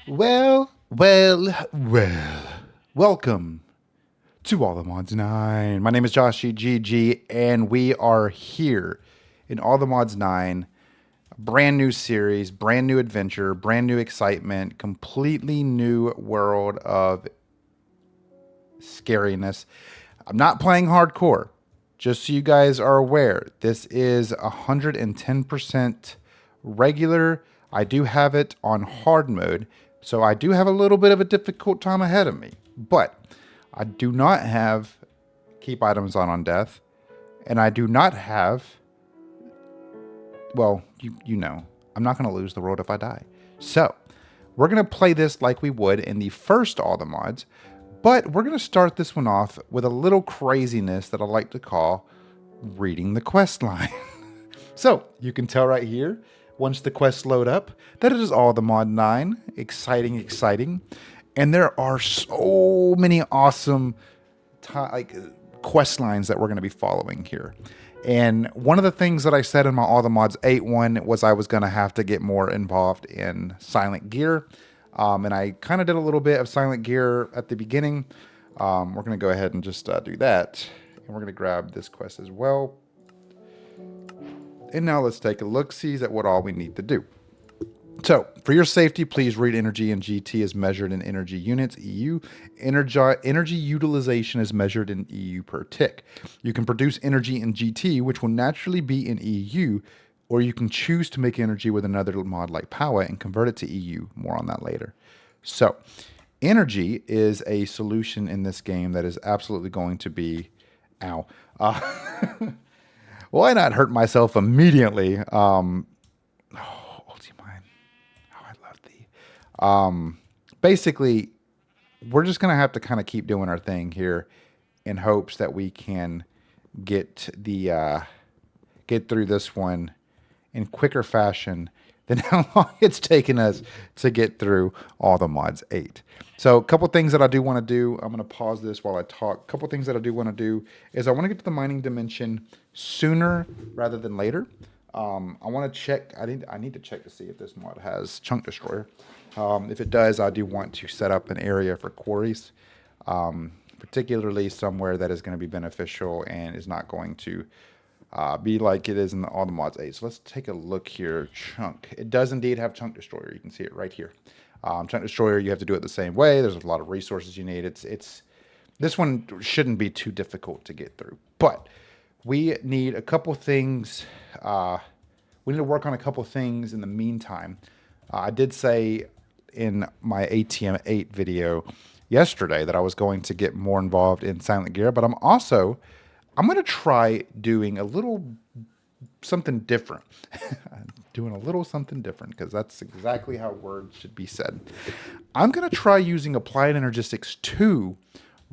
Well. Welcome to All the Mods 9. My name is JawshyGG, and we are here in All the Mods 9. A brand new series, brand new adventure, brand new excitement, completely new world of scariness. I'm not playing hardcore. Just so you guys are aware, this is 110% regular. I do have it on hard mode, so I do have a little bit of a difficult time ahead of me. But I do not have keep items on death, and I do not have, well, you know, I'm not going to lose the world if I die. So we're going to play this like we would in the first All the Mods, but we're going to start this one off with a little craziness that I like to call reading the quest line. So you can tell right here, once the quests load up, that it is All the Mod 9. Exciting, exciting. And there are so many awesome quest lines that we're going to be following here. And one of the things that I said in my All the Mods 8 one was I was going to have to get more involved in Silent Gear. And I kind of did a little bit of Silent Gear at the beginning. We're going to go ahead and just do that. And we're going to grab this quest as well. And now let's take a look-see at what all we need to do. So, for your safety, please read energy in GT is measured in energy units, EU. Energy utilization is measured in EU per tick. You can produce energy in GT, which will naturally be in EU, or you can choose to make energy with another mod like power and convert it to EU. More on that later. So, energy is a solution in this game that is absolutely going to be... Ow. Why not hurt myself immediately? Basically, we're just going to have to kind of keep doing our thing here in hopes that we can get through this one in quicker fashion than how long it's taken us to get through All the Mods 8. So a couple things that I do want to do, I'm going to pause this while I talk. A couple things that I do want to do is I want to get to the mining dimension sooner rather than later. I want to check, I need to check to see if this mod has Chunk Destroyer. If it does, I do want to set up an area for quarries, particularly somewhere that is going to be beneficial and is not going to be like it is in All the Mods 8. So let's take a look here. Chunk. It does indeed have Chunk Destroyer. You can see it right here. Chunk Destroyer, you have to do it the same way. There's a lot of resources you need. This one shouldn't be too difficult to get through. But we need a couple things. We need to work on a couple things in the meantime. I did say in my ATM9 video yesterday that I was going to get more involved in Silent Gear, but I'm going to try doing a little something different. Doing a little something different, because that's exactly how words should be said. I'm going to try using Applied Energistics 2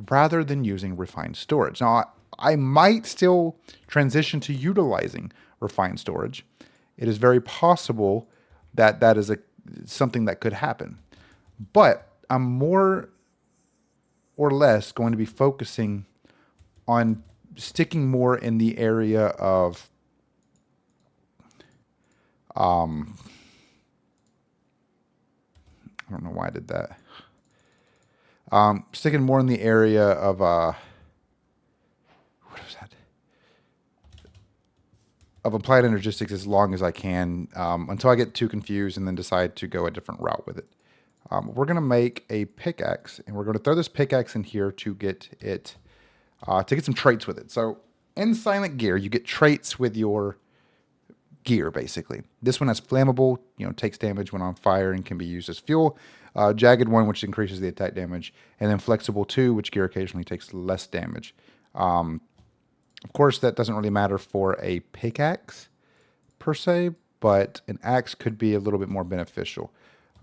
rather than using Refined Storage. Now, I might still transition to utilizing Refined Storage. It is very possible that that is something that could happen. But I'm more or less going to be focusing on sticking more in the area of I don't know why I did that. Sticking more in the area of what was that? Of Applied Energistics as long as I can, until I get too confused and then decide to go a different route with it. We're going to make a pickaxe, and we're going to throw this pickaxe in here to get it, to get some traits with it. So in Silent Gear, you get traits with your gear, basically. This one has flammable, takes damage when on fire and can be used as fuel. Jagged one, which increases the attack damage. And then flexible 2, which gear occasionally takes less damage. Of course, that doesn't really matter for a pickaxe, per se, but an axe could be a little bit more beneficial.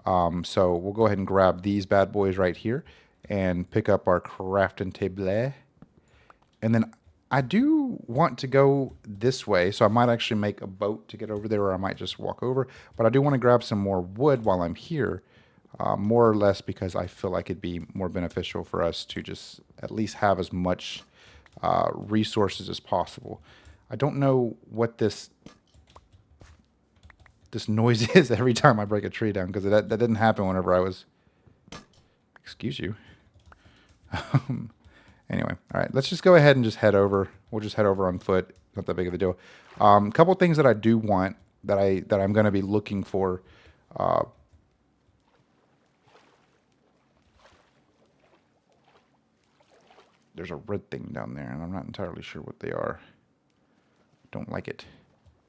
So we'll go ahead and grab these bad boys right here and pick up our crafting table. And then I do want to go this way, so I might actually make a boat to get over there, or I might just walk over. But I do want to grab some more wood while I'm here, more or less because I feel like it'd be more beneficial for us to just at least have as much resources as possible. I don't know what this noise is every time I break a tree down, because that didn't happen whenever I was Excuse you. Anyway, all right, let's just go ahead and just head over. We'll just head over on foot. Not that big of a deal. A couple things that I do want that I'm going to be looking for. There's a red thing down there, and I'm not entirely sure what they are. Don't like it.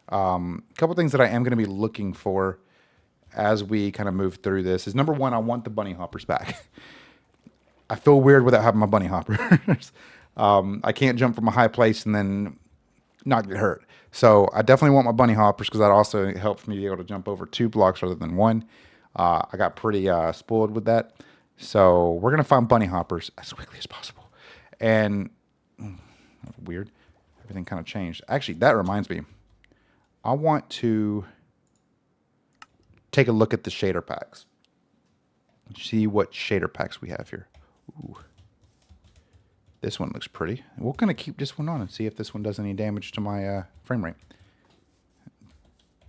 A couple things that I am going to be looking for as we kind of move through this is, number one, I want the bunny hoppers back. I feel weird without having my bunny hoppers. I can't jump from a high place and then not get hurt. So I definitely want my bunny hoppers because that also helps me be able to jump over 2 blocks rather than 1. I got pretty spoiled with that. So we're going to find bunny hoppers as quickly as possible. And that's weird. Everything kind of changed. Actually, that reminds me. I want to take a look at the shader packs. See what shader packs we have here. Ooh. This one looks pretty. We're going to keep this one on and see if this one does any damage to my frame rate.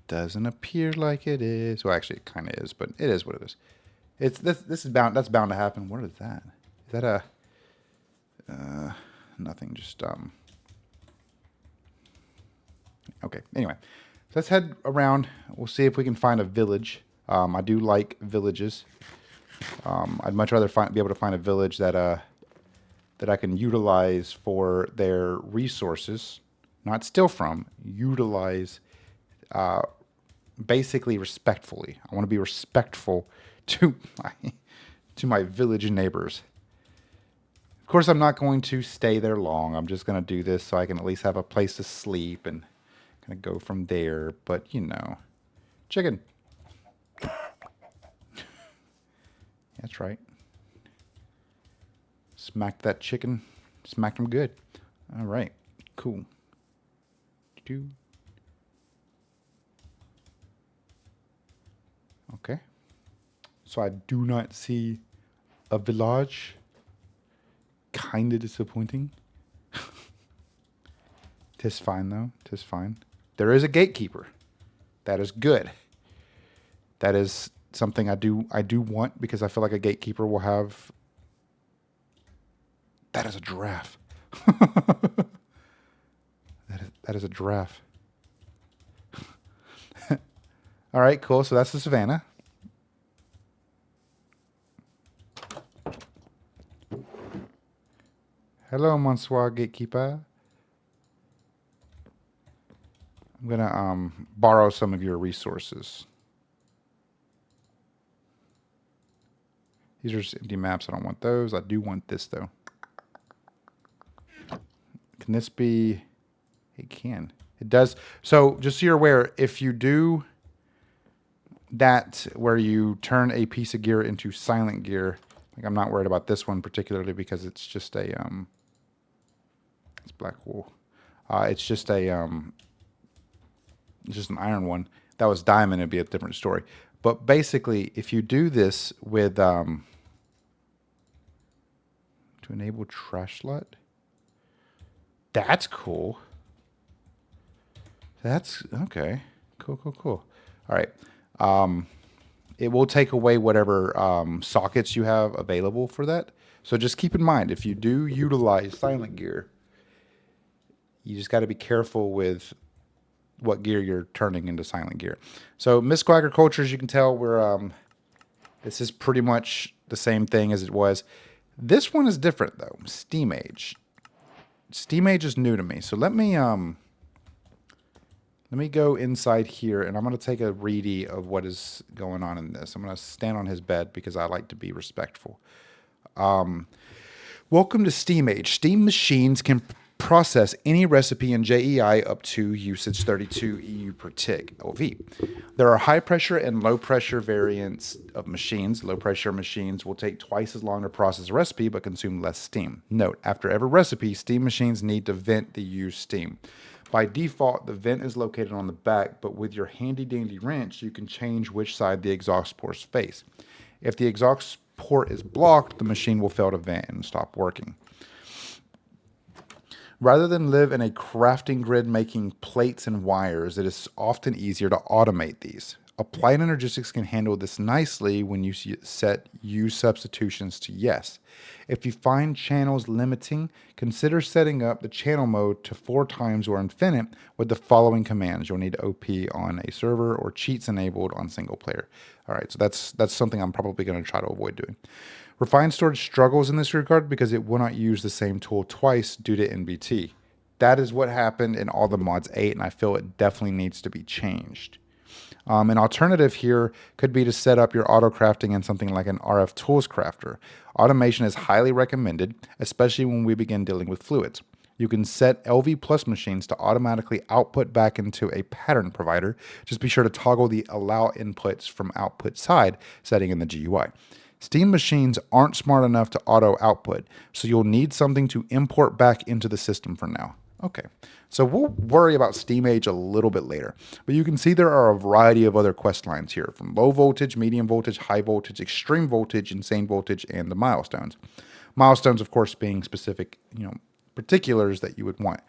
Doesn't appear like it is. Well, actually, it kind of is, but it is what it is. It's this is bound. That's bound to happen. What is that? Is that a nothing? Just Okay. Anyway, so let's head around. We'll see if we can find a village. I do like villages. I'd much rather be able to find a village that I can utilize for their resources, not steal from. Utilize, basically respectfully. I want to be respectful to my village neighbors. Of course, I'm not going to stay there long. I'm just going to do this so I can at least have a place to sleep and kind of go from there. But, you know, chicken. That's right. Smacked that chicken. Smacked him good. All right. Cool. Okay. So I do not see a village. Kind of disappointing. Tis fine, though. Tis fine. There is a gatekeeper. That is good. That is something I do want, because I feel like a gatekeeper will have... That is a giraffe. that is a giraffe. All right, cool. So that's the savannah. Hello, Monsieur Gatekeeper. I'm going to borrow some of your resources. These are just empty maps. I don't want those. I do want this, though. Can this be... It can. It does. So, just so you're aware, if you do that where you turn a piece of gear into silent gear, like, I'm not worried about this one particularly because it's just a... It's black wool. It's just a... It's just an iron one. If that was diamond, it'd be a different story. But basically, if you do this with... to enable trash slot... That's cool. That's... Okay. Cool. All right. It will take away whatever sockets you have available for that. So just keep in mind, if you do utilize silent gear, you just got to be careful with what gear you're turning into silent gear. So Mystical Agriculture, as you can tell, we're this is pretty much the same thing as it was. This one is different though. Steam Age. Steam Age is new to me. So let me go inside here, and I'm going to take a readie of what is going on in this. I'm going to stand on his bed because I like to be respectful. Welcome to Steam Age. Steam machines can process any recipe in JEI up to usage 32 EU per tick OV. There are high pressure and low pressure variants of machines. Low pressure machines will take twice as long to process a recipe but consume less steam. Note, after every recipe, steam machines need to vent the used steam. By default, the vent is located on the back, but with your handy dandy wrench, you can change which side the exhaust ports face. If the exhaust port is blocked, the machine will fail to vent and stop working. Rather than live in a crafting grid making plates and wires, it is often easier to automate these. Applied Energistics can handle this nicely when you set use substitutions to yes. If you find channels limiting, consider setting up the channel mode to 4 times or infinite with the following commands. You'll need OP on a server or cheats enabled on single player. All right, so that's something I'm probably going to try to avoid doing. Refined Storage struggles in this regard because it will not use the same tool twice due to NBT. That is what happened in all the mods 8, and I feel it definitely needs to be changed. An alternative here could be to set up your auto crafting in something like an RF Tools Crafter. Automation is highly recommended, especially when we begin dealing with fluids. You can set LV Plus machines to automatically output back into a pattern provider. Just be sure to toggle the allow inputs from output side setting in the GUI. Steam machines aren't smart enough to auto output, so you'll need something to import back into the system for now. Okay, so we'll worry about Steam Age a little bit later, but you can see there are a variety of other quest lines here, from low voltage, medium voltage, high voltage, extreme voltage, insane voltage, and the milestones. Milestones, of course, being specific, particulars that you would want.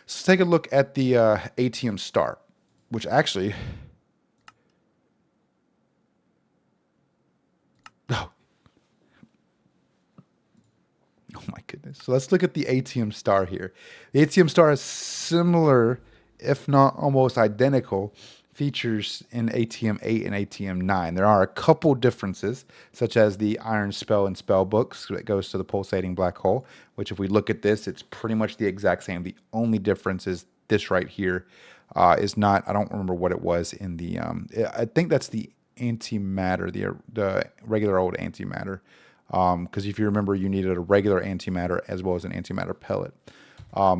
So let's take a look at the ATM start, which actually, oh my goodness. So let's look at the ATM star here. The ATM star has similar, if not almost identical, features in ATM 8 and ATM 9. There are a couple differences, such as the Iron Spell and Spell books that goes to the pulsating black hole, which if we look at this, it's pretty much the exact same. The only difference is this right here is not, I don't remember what it was in the, I think that's the antimatter, the regular old antimatter. Because if you remember, you needed a regular antimatter as well as an antimatter pellet,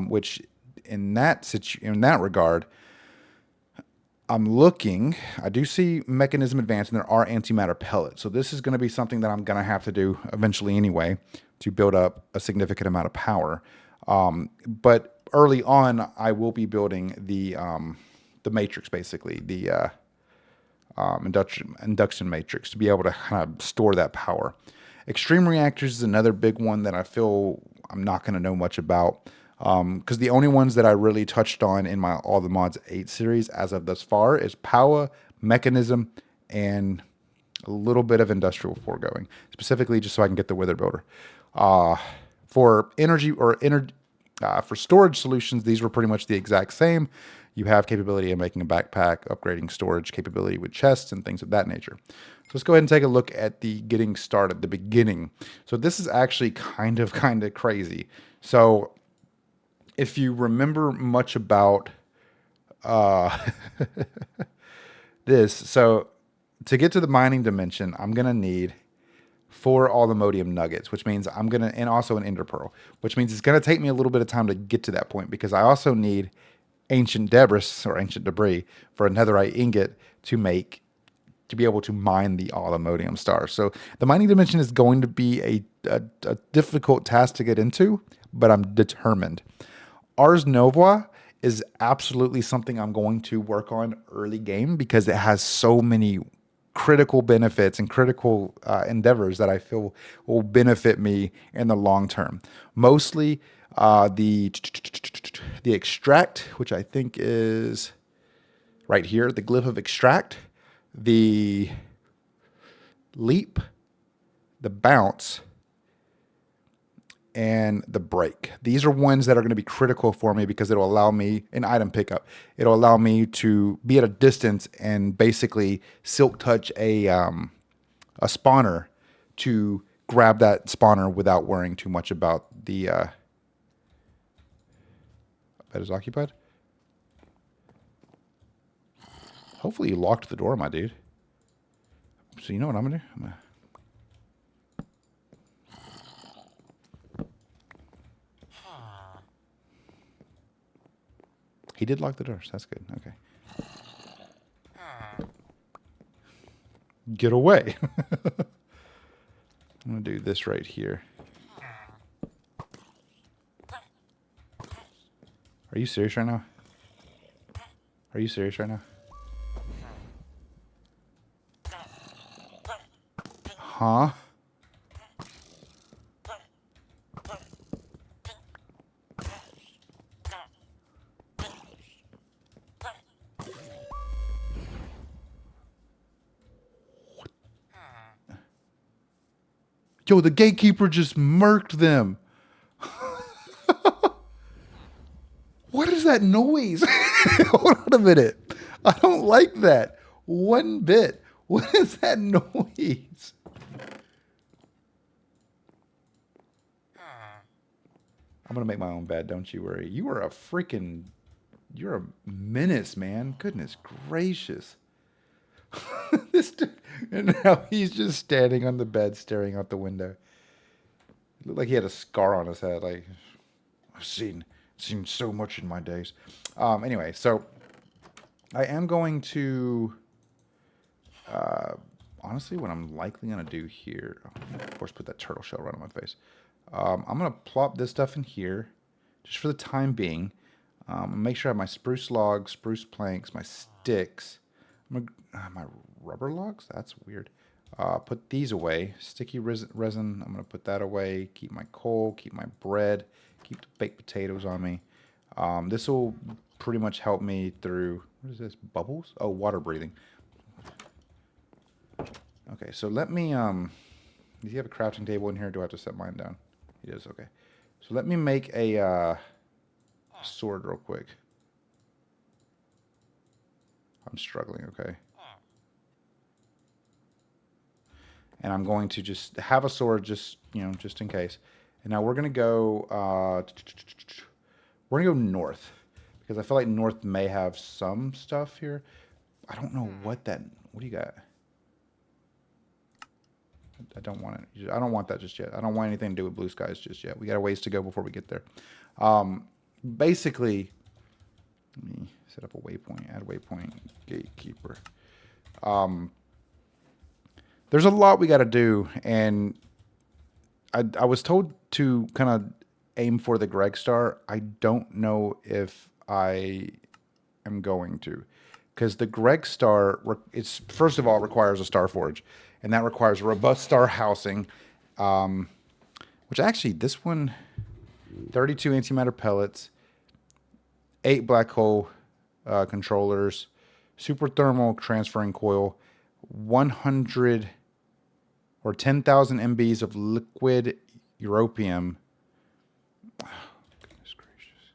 which in that regard, I do see mechanism advance, and there are antimatter pellets. So this is going to be something that I'm going to have to do eventually anyway to build up a significant amount of power. But early on, I will be building the matrix, basically the induction matrix, to be able to kind of store that power. Extreme reactors is another big one that I feel I'm not going to know much about, because the only ones that I really touched on in my All the Mods 8 series as of thus far is power, mechanism, and a little bit of industrial foregoing, specifically just so I can get the Wither Builder. For for storage solutions, these were pretty much the exact same. You have capability of making a backpack, upgrading storage capability with chests and things of that nature. So let's go ahead and take a look at the getting started, the beginning. So this is actually kind of crazy. So if you remember much about this, so to get to the mining dimension, I'm going to need 4 Allthemodium nuggets, which means and also an ender pearl, which means it's going to take me a little bit of time to get to that point, because I also need ancient debris or ancient debris for a netherite ingot to be able to mine the Allthemodium stars. So the mining dimension is going to be a difficult task to get into, but I'm determined. Ars Nova is absolutely something I'm going to work on early game, because it has so many critical benefits and critical endeavors that I feel will benefit me in the long term. Mostly the extract, which I think is right here, the glyph of extract, the leap, the bounce, and the break. These are ones that are going to be critical for me, because it'll allow me an item pickup. It'll allow me to be at a distance and basically silk touch a spawner to grab that spawner without worrying too much about the bed is occupied. Hopefully you locked the door, my dude. So you know what I'm gonna do? He did lock the doors. That's good. Okay. Get away. I'm going to do this right here. Are you serious right now? Are you serious right now? Huh? Yo, the gatekeeper just murked them. What is that noise? Hold on a minute. I don't like that one bit. What is that noise? I'm gonna make my own bed. Don't you worry. You are a freaking. You're a menace, man. Goodness gracious. This dude, and now he's just standing on the bed, staring out the window. It looked like he had a scar on his head. Like I've seen so much in my days. Anyway, so I am going to. Honestly, what I'm likely gonna do here, of course, put that turtle shell right on my face. I'm gonna plop this stuff in here, just for the time being. Make sure I have my spruce logs, spruce planks, my sticks. My rubber logs? That's weird. Put these away. Sticky resin, I'm going to put that away. Keep my coal, keep my bread, keep the baked potatoes on me. This will pretty much help me through, what is this, bubbles? Oh, water breathing. Okay, so let me, does he have a crafting table in here? Do I have to set mine down? He does, okay. So let me make a sword real quick. I'm struggling, okay. And I'm going to just have a sword just, just in case. And now we're going to go, north. Because I feel like north may have some stuff here. I don't know what do you got? I don't want it. I don't want that just yet. I don't want anything to do with blue skies just yet. We got a ways to go before we get there. Basically, let me set up a waypoint, add waypoint, gatekeeper. There's a lot we got to do, and I was told to kind of aim for the Greg Star. I don't know if I am going to, because the Greg Star, it's first of all requires a Star Forge, and that requires robust star housing, which actually this one, 32 antimatter pellets, 8 black hole controllers, super thermal transferring coil, 100 or 10,000 MBs of liquid europium. Oh, goodness gracious.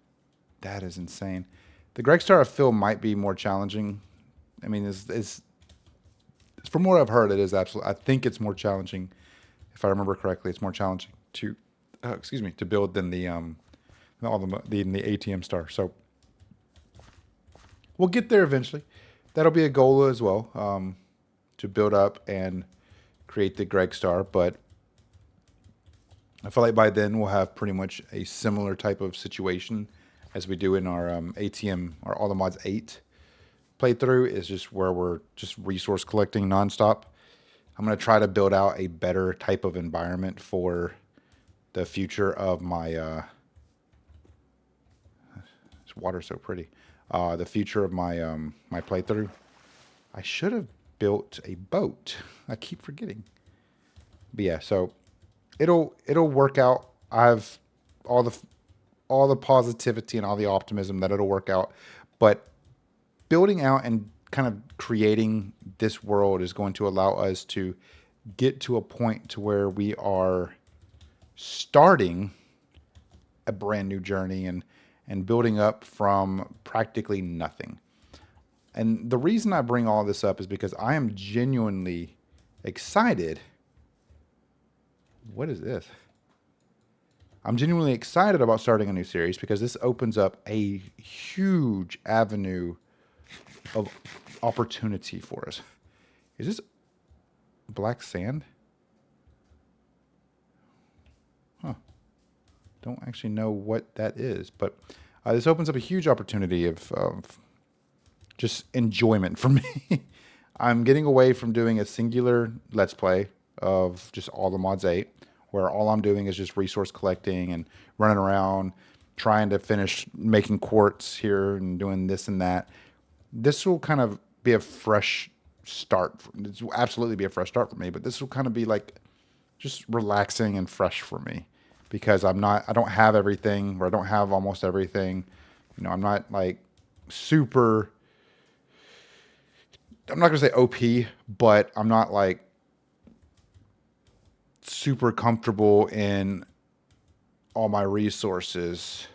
That is insane. The Greg Star I feel might be more challenging. I mean, it's from what I've heard, it is absolutely. I think it's more challenging. If I remember correctly, it's more challenging to, to build than the ATM Star. So we'll get there eventually. That'll be a goal as well, to build up and create the Greg Star. But I feel like by then we'll have pretty much a similar type of situation as we do in our ATM, or All the Mods 8 playthrough, is just where we're just resource collecting nonstop. I'm going to try to build out a better type of environment for the future of my... this water's so pretty. The future of my my playthrough. I should have built a boat. I keep forgetting. But yeah, so it'll work out. I have all the positivity and all the optimism that it'll work out. But building out and kind of creating this world is going to allow us to get to a point to where we are starting a brand new journey and building up from practically nothing. And the reason I bring all this up is because I am genuinely excited. What is this? I'm genuinely excited about starting a new series because this opens up a huge avenue of opportunity for us. Is this black sand? Huh. Don't actually know what that is, but this opens up a huge opportunity of just enjoyment for me. I'm getting away from doing a singular Let's Play of just All the Mods 8, where all I'm doing is just resource collecting and running around, trying to finish making quartz here and doing this and that. This will kind of be a fresh start. This will absolutely be a fresh start for me, but this will kind of be like just relaxing and fresh for me because I don't have everything, or I don't have almost everything. I'm not like super... I'm not going to say OP, but I'm not like super comfortable in all my resources,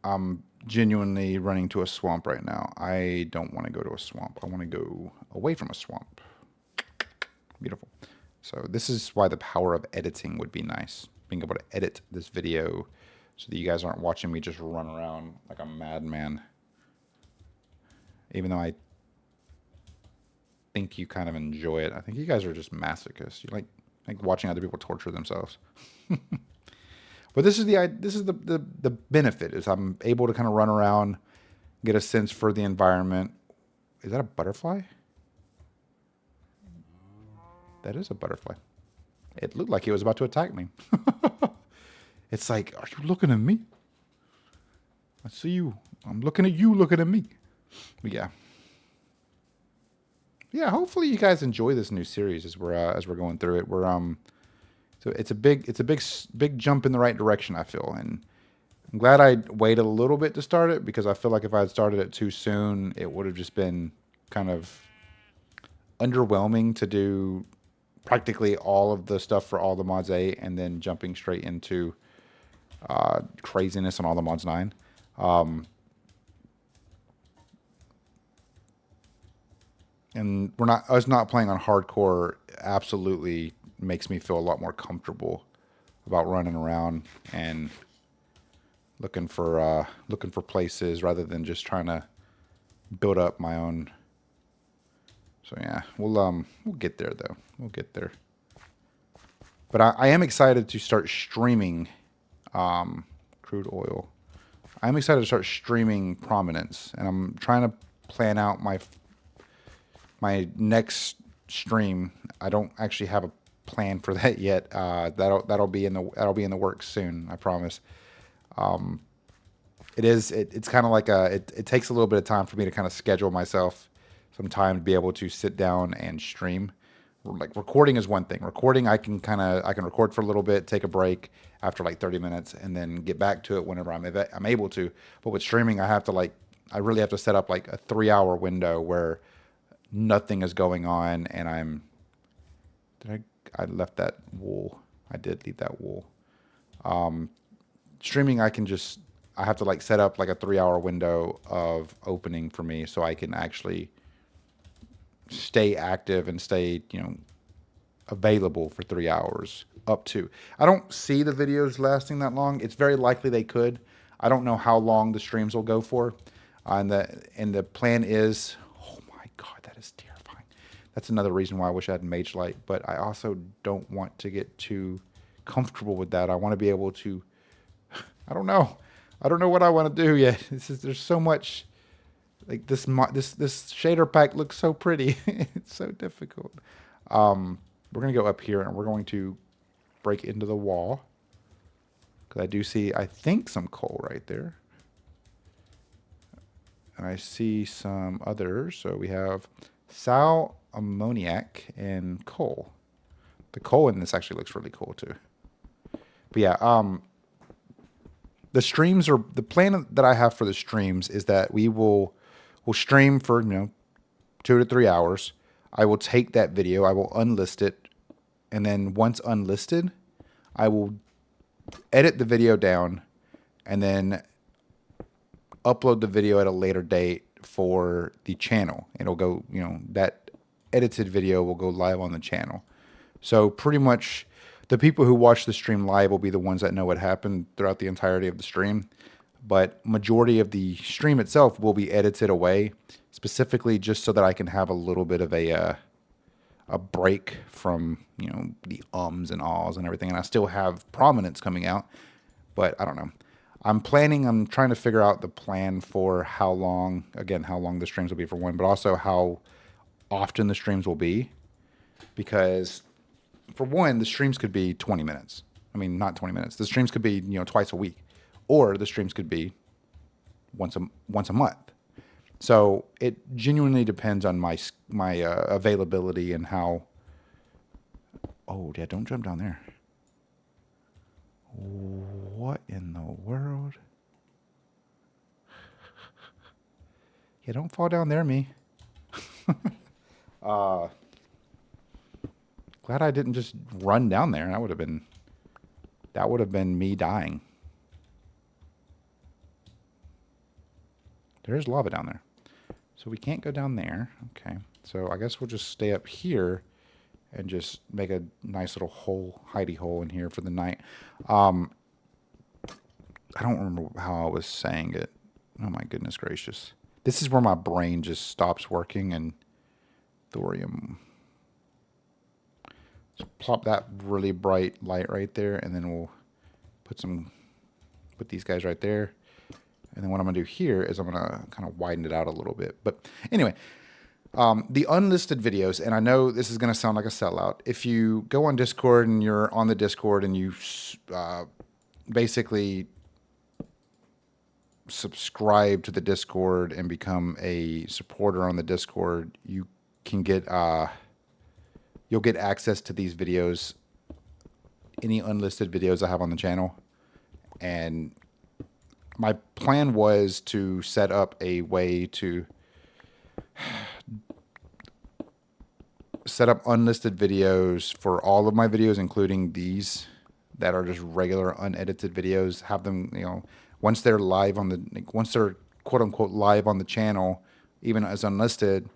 I'm genuinely running to a swamp right now. I don't want to go to a swamp. I want to go away from a swamp. Beautiful. So this is why the power of editing would be nice. Being able to edit this video so that you guys aren't watching me just run around like a madman. Even though I think you kind of enjoy it. I think you guys are just masochists. You like watching other people torture themselves. But this is the benefit is I'm able to kind of run around, get a sense for the environment. Is that a butterfly? That is a butterfly. It looked like it was about to attack me. It's like, are you looking at me? I see you. I'm looking at you, looking at me. But yeah. Yeah, hopefully you guys enjoy this new series as we're going through it. So it's a big jump in the right direction, I feel, and I'm glad I waited a little bit to start it because I feel like if I had started it too soon, it would have just been kind of underwhelming to do practically all of the stuff for all the mods 8 and then jumping straight into craziness on all the mods 9. And us not playing on hardcore absolutely makes me feel a lot more comfortable about running around and looking for places rather than just trying to build up my own. So yeah, we'll get there though. We'll get there. But I am excited to start streaming crude oil. I'm excited to start streaming Prominence, and I'm trying to plan out my next stream. I don't actually have a plan for that yet. That'll be in the works soon. I promise. It's kind of like it takes a little bit of time for me to kind of schedule myself some time to be able to sit down and stream. Like recording is one thing. Recording I can record for a little bit, take a break after like 30 minutes, and then get back to it whenever I'm able to. But with streaming, I really have to set up like a 3-hour window where nothing is going on, and I left that wool. I did leave that wool. Streaming, I have to like set up like a 3-hour window of opening for me so I can actually stay active and stay, available for 3 hours up to. I don't see the videos lasting that long. It's very likely they could. I don't know how long the streams will go for. And the plan is, oh my God, that is terrifying. That's another reason why I wish I had Mage Light, but I also don't want to get too comfortable with that. I want to be able to, I don't know. I don't know what I want to do yet. There's so much, like this shader pack looks so pretty. It's so difficult. We're going to go up here and we're going to break into the wall. Because I do see, I think, some coal right there. And I see some others. So we have sal, ammoniac, and coal. The coal in this actually looks really cool too. But yeah, the streams are, the plan that I have for the streams is that we'll stream for 2 to 3 hours. I will take that video, I will unlist it, and then once unlisted, I will edit the video down and then upload the video at a later date for the channel. It'll go, that edited video will go live on the channel. So pretty much the people who watch the stream live will be the ones that know what happened throughout the entirety of the stream. But majority of the stream itself will be edited away, specifically just so that I can have a little bit of a break from the ums and ahs and everything, and I still have Prominence coming out, but I don't know. I'm trying to figure out the plan for how long the streams will be for one, but also how often the streams will be, because for one, the streams could be 20 minutes. I mean, not 20 minutes. The streams could be twice a week, or the streams could be once a month. So it genuinely depends on my availability and how. Oh yeah, don't jump down there. What in the world? Yeah, don't fall down there, me. Glad Glad I didn't just run down there. That would have been me dying. There's lava down there. So we can't go down there. Okay. So I guess we'll just stay up here and just make a nice little hole, hidey hole in here for the night. I don't remember how I was saying it. Oh my goodness gracious. This is where my brain just stops working, and thorium. Just plop that really bright light right there, and then we'll put these guys right there. And then what I'm going to do here is I'm going to kind of widen it out a little bit. But anyway, the unlisted videos, and I know this is going to sound like a sellout. If you go on Discord and you're on the Discord and you basically subscribe to the Discord and become a supporter on the Discord, you can get you'll get access to these videos, any unlisted videos I have on the channel. And my plan was to set up a way to set up unlisted videos for all of my videos, including these that are just regular unedited videos. Have them, you know, once they're live on the, once they're quote unquote live on the channel, even as unlisted,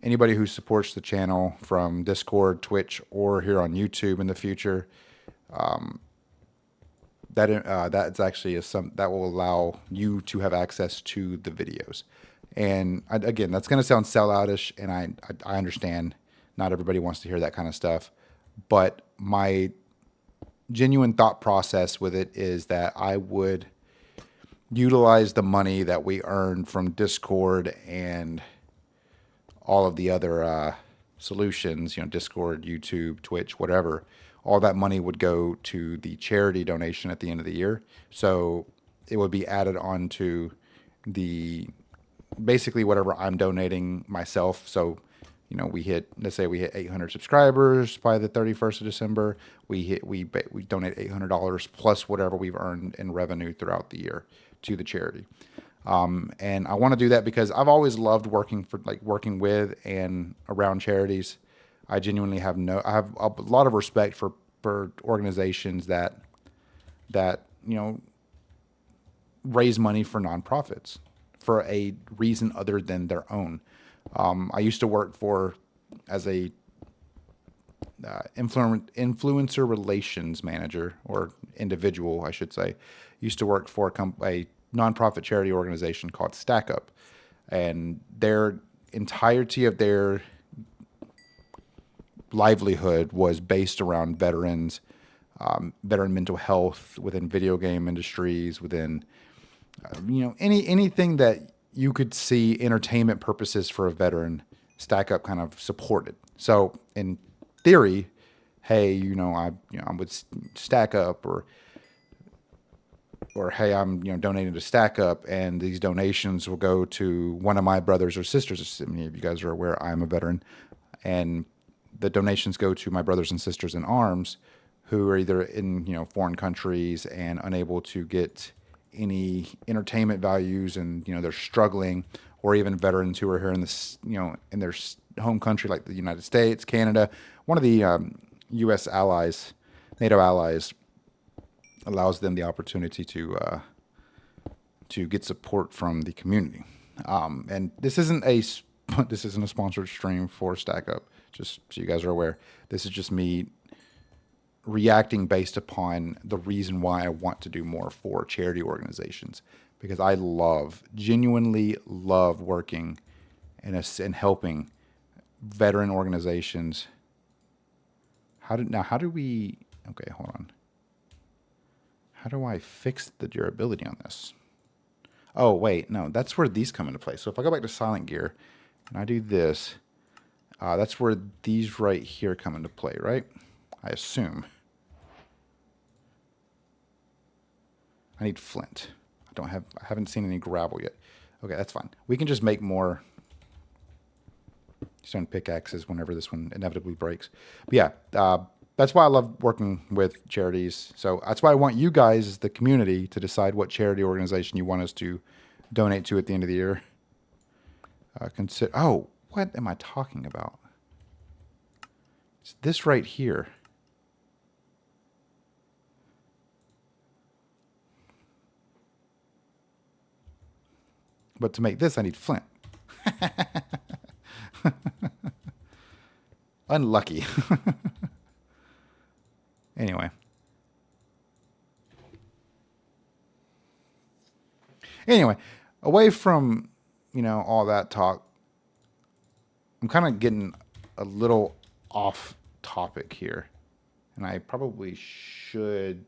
anybody who supports the channel from Discord, Twitch, or here on YouTube in the future, that's actually that will allow you to have access to the videos. And again, that's going to sound selloutish, and I understand not everybody wants to hear that kind of stuff, but my genuine thought process with it is that I would utilize the money that we earn from Discord and all of the other solutions, you know, Discord, YouTube, Twitch, whatever. All that money would go to the charity donation at the end of the year. So it would be added on to the basically whatever I'm donating myself. So, you know, let's say we hit 800 subscribers by the 31st of December. We donate $800 plus whatever we've earned in revenue throughout the year to the charity. And I want to do that because I've always loved working with and around charities. I genuinely have I have a lot of respect for organizations that you know raise money for nonprofits for a reason other than their own. I used to work as a influencer relations manager, or individual, I should say. Used to work for a nonprofit charity organization called Stack Up, and their entirety of their livelihood was based around veterans, veteran mental health, within video game industries, within you know anything that you could see entertainment purposes for a veteran. Stack Up kind of supported. So in theory, hey, I'm with Stack Up, or hey, I'm donating to Stack Up, and these donations will go to one of my brothers or sisters. I mean, if you guys are aware, I'm a veteran, and the donations go to my brothers and sisters in arms who are either in foreign countries and unable to get any entertainment values, and they're struggling, or even veterans who are here in this in their home country, like the United States, Canada. One of the U.S. allies, NATO allies, allows them the opportunity to get support from the community. And this isn't a sponsored stream for Stack Up, just so you guys are aware. This is just me reacting based upon the reason why I want to do more for charity organizations, because I genuinely love working and helping veteran organizations. Okay, hold on. How do I fix the durability on this? Oh, wait, no, that's where these come into play. So if I go back to Silent Gear and I do this, that's where these right here come into play, right? I assume. I need flint. I haven't seen any gravel yet. Okay, that's fine. We can just make more stone pickaxes whenever this one inevitably breaks. But yeah, that's why I love working with charities. So that's why I want you guys, as the community, to decide what charity organization you want us to donate to at the end of the year. What am I talking about? It's this right here. But to make this, I need flint. Unlucky. Anyway. Anyway, away from, all that talk, I'm kind of getting a little off topic here. And I probably should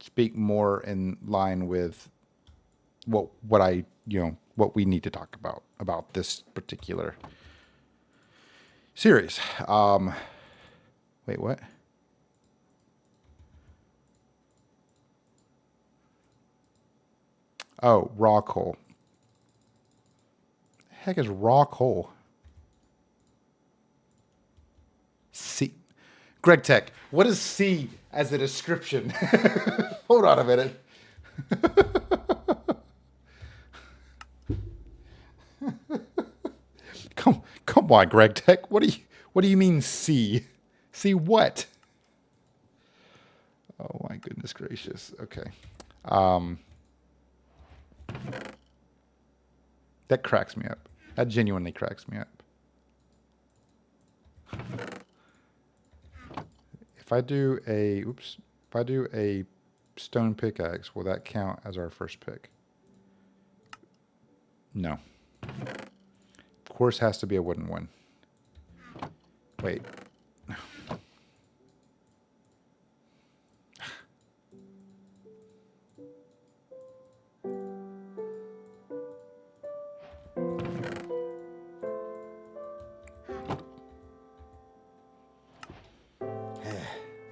speak more in line with what we need to talk about this particular series. Wait, what? Oh, raw coal. The heck is raw coal? C. Greg Tech, what is C as a description? Hold on a minute. Come on, Greg Tech. What do you mean C? C what? Oh my goodness gracious. Okay. That cracks me up. That genuinely cracks me up. If I do a stone pickaxe, will that count as our first pick? No. Of course, has to be a wooden one. Wait.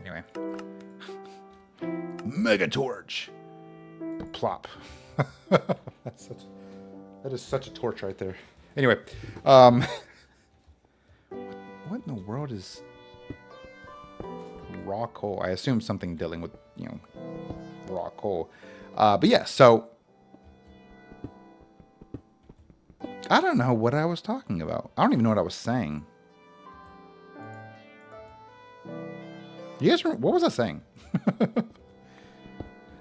Anyway. Mega torch. Plop. That is such a torch right there. Anyway, what in the world is raw coal? I assume something dealing with, raw coal. But yeah, so I don't know what I was talking about. I don't even know what I was saying. You guys remember, what was I saying?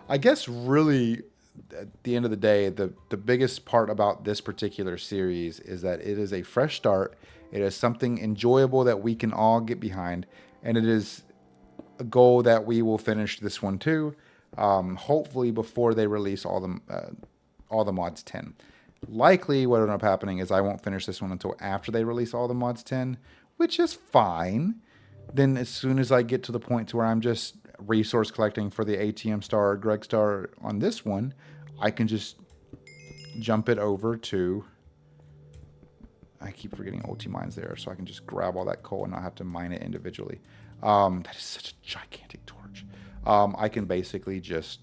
I guess really at the end of the day, the biggest part about this particular series is that it is a fresh start. It is something enjoyable that we can all get behind. And it is a goal that we will finish this one too. Hopefully before they release all the mods 10. Likely what will end up happening is I won't finish this one until after they release all the mods 10, which is fine. Then as soon as I get to the point to where I'm just resource collecting for the ATM star or Greg star on this one, I can just jump it over to, I keep forgetting ulti mines there, so I can just grab all that coal and not have to mine it individually. That is such a gigantic torch. I can basically just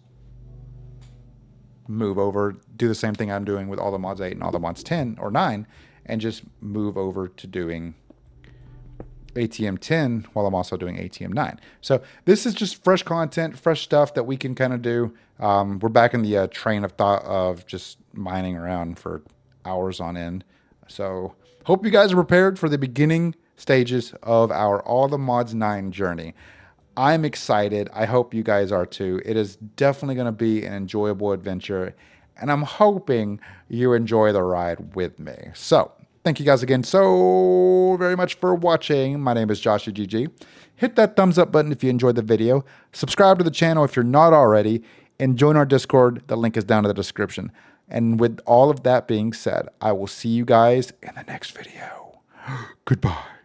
move over, do the same thing I'm doing with all the mods 8 and all the mods 10 or 9, and just move over to doing ATM 10 while I'm also doing ATM 9. So this is just fresh content, fresh stuff that we can kind of do. We're back in the train of thought of just mining around for hours on end. So hope you guys are prepared for the beginning stages of our All the Mods 9 journey. I'm excited. I hope you guys are too. It is definitely going to be an enjoyable adventure, and I'm hoping you enjoy the ride with me. So thank you guys again so very much for watching. My name is JawshyGG. Hit that thumbs up button if you enjoyed the video. Subscribe to the channel if you're not already. And join our Discord. The link is down in the description. And with all of that being said, I will see you guys in the next video. Goodbye.